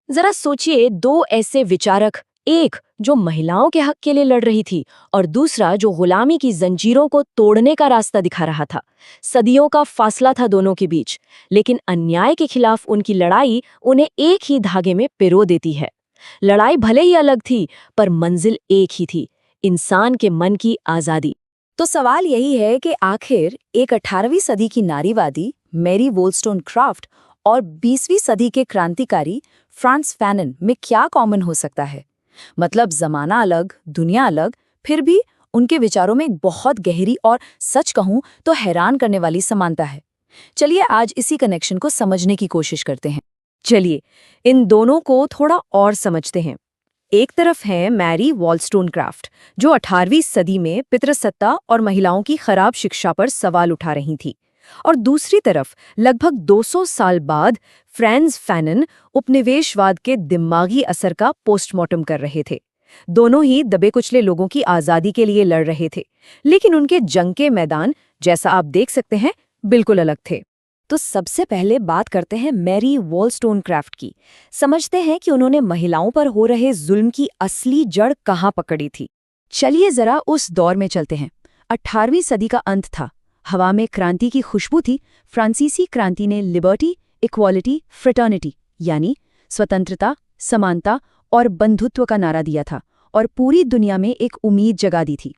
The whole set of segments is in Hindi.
जरा सोचिए, दो ऐसे विचारक, एक जो महिलाओं के हक के लिए लड़ रही थी और दूसरा जो गुलामी की जंजीरों को तोड़ने का रास्ता दिखा रहा था। सदियों का फासला था दोनों के बीच, लेकिन अन्याय के खिलाफ उनकी लड़ाई उन्हें एक ही धागे में पिरो देती है। लड़ाई भले ही अलग थी, पर मंजिल एक ही थी, इंसान के मन की आजादी। तो सवाल यही है कि आखिर एक 18वीं सदी की नारीवादी मैरी वोllस्टोनक्राफ्ट और 20वीं सदी के क्रांतिकारी फ्रांस फैनन में क्या कॉमन हो सकता है। मतलब जमाना अलग, दुनिया अलग, फिर भी उनके विचारों में एक बहुत गहरी और सच कहूं तो हैरान करने वाली समानता है। चलिए आज इसी कनेक्शन को समझने की कोशिश करते हैं। चलिए इन दोनों को थोड़ा और समझते हैं। एक तरफ है मैरी वॉलस्टोनक्राफ्ट, जो 18वीं सदी में पितृसत्ता और महिलाओं की खराब शिक्षा पर सवाल उठा रही थी, और दूसरी तरफ लगभग 200 साल बाद फ्रांस फैनन उपनिवेशवाद के दिमागी असर का पोस्टमार्टम कर रहे थे। दोनों ही दबे कुचले लोगों की आज़ादी के लिए लड़ रहे थे, लेकिन उनके जंग के मैदान, जैसा आप देख सकते हैं, बिल्कुल अलग थे। तो सबसे पहले बात करते हैं मैरी वॉलस्टोनक्राफ्ट की। समझते हैं कि उन्होंने महिलाओं पर हो रहे जुल्म की असली जड़ कहाँ पकड़ी थी। चलिए जरा उस दौर में चलते हैं। 18वीं सदी का अंत था, हवा में क्रांति की खुशबू थी। फ्रांसीसी क्रांति ने लिबर्टी, इक्वालिटी, फ्रेटर्निटी यानी स्वतंत्रता, समानता और बंधुत्व का नारा दिया था और पूरी दुनिया में एक उम्मीद जगा दी थी।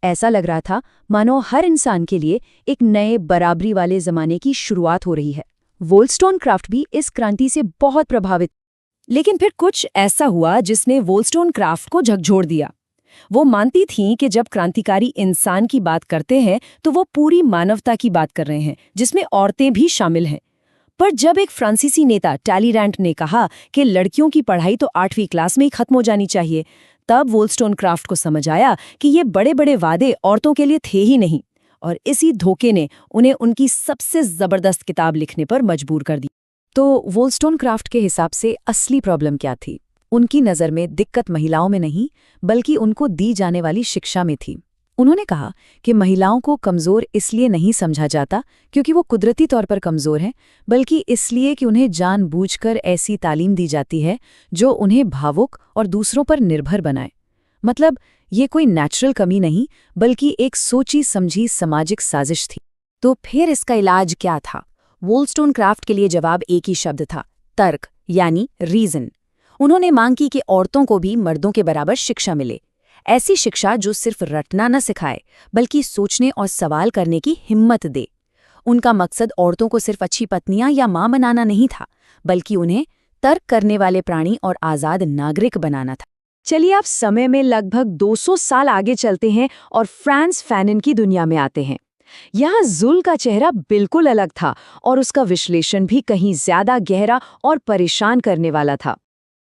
ऐसा लग रहा था मानो हर इंसान के लिए एक नए बराबरी वाले जमाने की शुरुआत हो रही है। वोllस्टोनक्राफ्ट भी इस क्रांति से बहुत प्रभावित, लेकिन फिर कुछ ऐसा हुआ जिसने वोllस्टोनक्राफ्ट को झकझोर दिया। वो मानती थीं कि जब क्रांतिकारी इंसान की बात करते हैं तो वो पूरी मानवता की बात कर रहे हैं, जिसमें औरतें भी शामिल हैं। पर जब एक फ्रांसीसी नेता टैलीरैंट ने कहा कि लड़कियों की पढ़ाई तो 8वीं क्लास में ही खत्म हो जानी चाहिए, तब वोllस्टोनक्राफ्ट को समझ आया कि ये बड़े बड़े वादे औरतों के लिए थे ही नहीं, और इसी धोखे ने उन्हें उनकी सबसे जबरदस्त किताब लिखने पर मजबूर कर दिया। तो वोllस्टोनक्राफ्ट के हिसाब से असली प्रॉब्लम क्या थी? उनकी नज़र में दिक्कत महिलाओं में नहीं, बल्कि उनको दी जाने वाली शिक्षा में थी। उन्होंने कहा कि महिलाओं को कमज़ोर इसलिए नहीं समझा जाता क्योंकि वो कुदरती तौर पर कमज़ोर हैं, बल्कि इसलिए कि उन्हें जानबूझकर ऐसी तालीम दी जाती है जो उन्हें भावुक और दूसरों पर निर्भर बनाए। मतलब ये कोई नेचुरल कमी नहीं, बल्कि एक सोची समझी सामाजिक साजिश थी। तो फिर इसका इलाज क्या था? वोllस्टोनक्राफ्ट के लिए जवाब एक ही शब्द था, तर्क यानी रीज़न। उन्होंने मांग की कि औरतों को भी मर्दों के बराबर शिक्षा मिले, ऐसी शिक्षा जो सिर्फ रटना न सिखाए, बल्कि सोचने और सवाल करने की हिम्मत दे। उनका मकसद औरतों को सिर्फ अच्छी पत्नियां या मां बनाना नहीं था, बल्कि उन्हें तर्क करने वाले प्राणी और आज़ाद नागरिक बनाना था। चलिए आप समय में लगभग 200 साल आगे चलते हैं और फ्रांस फैनन की दुनिया में आते हैं। यहाँ जुल्म का चेहरा बिल्कुल अलग था और उसका विश्लेषण भी कहीं ज्यादा गहरा और परेशान करने वाला था।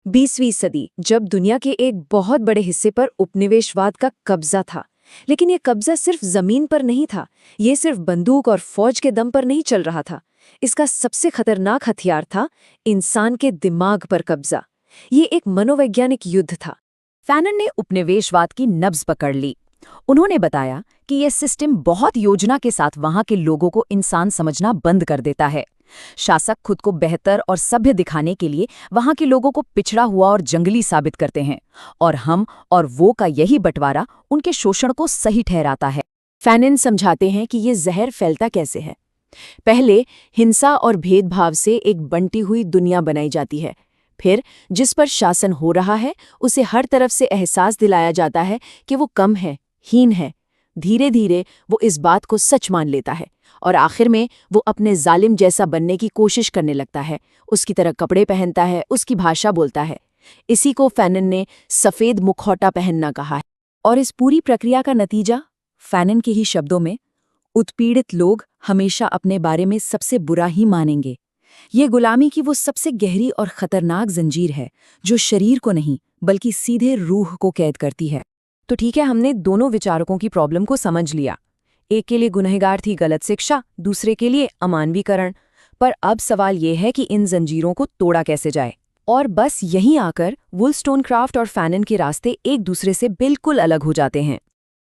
20वीं सदी, जब दुनिया के एक बहुत बड़े हिस्से पर उपनिवेशवाद का कब्जा था, लेकिन ये कब्जा सिर्फ जमीन पर नहीं था, ये सिर्फ बंदूक और फौज के दम पर नहीं चल रहा था। इसका सबसे खतरनाक हथियार था इंसान के दिमाग पर कब्जा। ये एक मनोवैज्ञानिक युद्ध था। फैनन ने उपनिवेशवाद की नब्ज पकड़ ली। उन्होंने बताया कि यह सिस्टम बहुत योजना के साथ वहां के लोगों को इंसान समझना बंद कर देता है। शासक खुद को बेहतर और सभ्य दिखाने के लिए वहां के लोगों को पिछड़ा हुआ और जंगली साबित करते हैं, और हम और वो का यही बंटवारा उनके शोषण को सही ठहराता है। फैनन समझाते हैं कि ये जहर फैलता कैसे है। पहले हिंसा और भेदभाव से एक बंटी हुई दुनिया बनाई जाती है, फिर जिस पर शासन हो रहा है उसे हर तरफ से एहसास दिलाया जाता है कि वो कम है, हीन है। धीरे धीरे वो इस बात को सच मान लेता है और आखिर में वो अपने जालिम जैसा बनने की कोशिश करने लगता है, उसकी तरह कपड़े पहनता है, उसकी भाषा बोलता है। इसी को फैनन ने सफ़ेद मुखौटा पहनना कहा है। और इस पूरी प्रक्रिया का नतीजा, फैनन के ही शब्दों में, उत्पीड़ित लोग हमेशा अपने बारे में सबसे बुरा ही मानेंगे। ये गुलामी की वो सबसे गहरी और खतरनाक जंजीर है जो शरीर को नहीं बल्कि सीधे रूह को कैद करती है। तो ठीक है, हमने दोनों विचारकों की प्रॉब्लम को समझ लिया। एक के लिए गुनहगार थी गलत शिक्षा, दूसरे के लिए अमानवीकरण। पर अब सवाल ये है कि इन जंजीरों को तोड़ा कैसे जाए। और बस यहीं आकर वोllस्टोनक्राफ्ट और फैनन के रास्ते एक दूसरे से बिल्कुल अलग हो जाते हैं।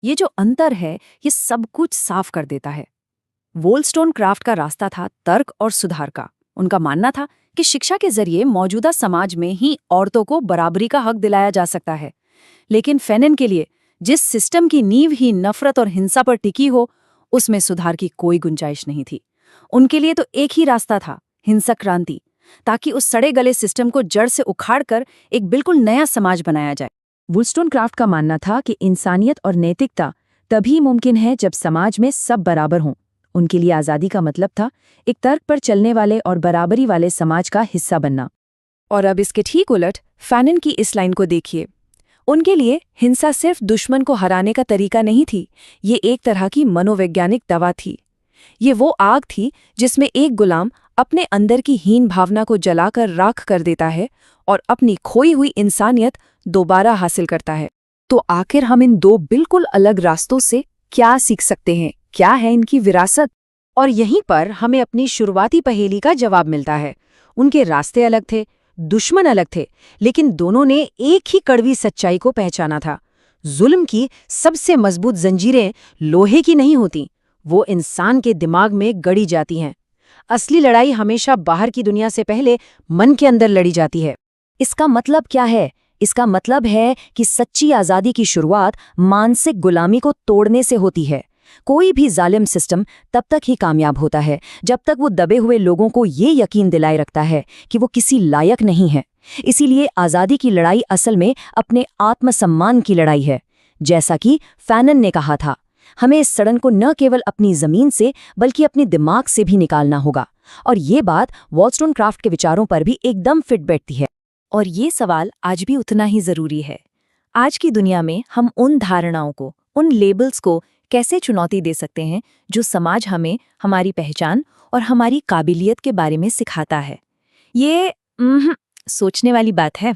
ये जो अंतर है, ये सब कुछ साफ कर देता है। वोllस्टोनक्राफ्ट का रास्ता था तर्क और सुधार का, उनका मानना था कि शिक्षा के जरिए मौजूदा समाज में ही औरतों को बराबरी का हक दिलाया जा सकता है। लेकिन फैनन के लिए जिस सिस्टम की नींव ही नफरत और हिंसा पर टिकी हो, उसमें सुधार की कोई गुंजाइश नहीं थी। उनके लिए तो एक ही रास्ता था, हिंसक क्रांति, ताकि उस सड़े गले सिस्टम को जड़ से उखाड़कर एक बिल्कुल नया समाज बनाया जाए। वुllstonecraft का मानना था कि इंसानियत और नैतिकता तभी मुमकिन है जब समाज में सब बराबर हों। उनके लिए आज़ादी का मतलब था एक तर्क पर चलने वाले और बराबरी वाले समाज का हिस्सा बनना। और अब इसके ठीक उलट फैनन की इस लाइन को देखिए। उनके लिए हिंसा सिर्फ दुश्मन को हराने का तरीका नहीं थी, ये एक तरह की मनोवैज्ञानिक दवा थी। ये वो आग थी जिसमें एक गुलाम अपने अंदर की हीन भावना को जलाकर राख कर देता है और अपनी खोई हुई इंसानियत दोबारा हासिल करता है। तो आखिर हम इन दो बिल्कुल अलग रास्तों से क्या सीख सकते हैं? क्या है इनकी विरासत? और यहीं पर हमें अपनी शुरुआती पहेली का जवाब मिलता है। उनके रास्ते अलग थे, दुश्मन अलग थे, लेकिन दोनों ने एक ही कड़वी सच्चाई को पहचाना था। जुल्म की सबसे मजबूत जंजीरें लोहे की नहीं होती, वो इंसान के दिमाग में गड़ी जाती हैं। असली लड़ाई हमेशा बाहर की दुनिया से पहले मन के अंदर लड़ी जाती है। इसका मतलब क्या है? इसका मतलब है कि सच्ची आज़ादी की शुरुआत मानसिक गुलामी को तोड़ने से होती है। कोई भी जालिम सिस्टम तब तक ही कामयाब होता है जब तक वो दबे हुए लोगों को ये यकीन दिलाए रखता है कि वो किसी लायक नहीं है। इसीलिए आज़ादी की लड़ाई असल में अपने आत्मसम्मान की लड़ाई है। जैसा कि फैनन ने कहा था, हमें इस सड़न को न केवल अपनी जमीन से बल्कि अपने दिमाग से भी निकालना होगा। और ये बात वॉलस्टोनक्राफ्ट के विचारों पर भी एकदम फिट बैठती है। और ये सवाल आज भी उतना ही जरूरी है। आज की दुनिया में हम उन धारणाओं को, उन लेबल्स को कैसे चुनौती दे सकते हैं जो समाज हमें हमारी पहचान और हमारी काबिलियत के बारे में सिखाता है? ये सोचने वाली बात है।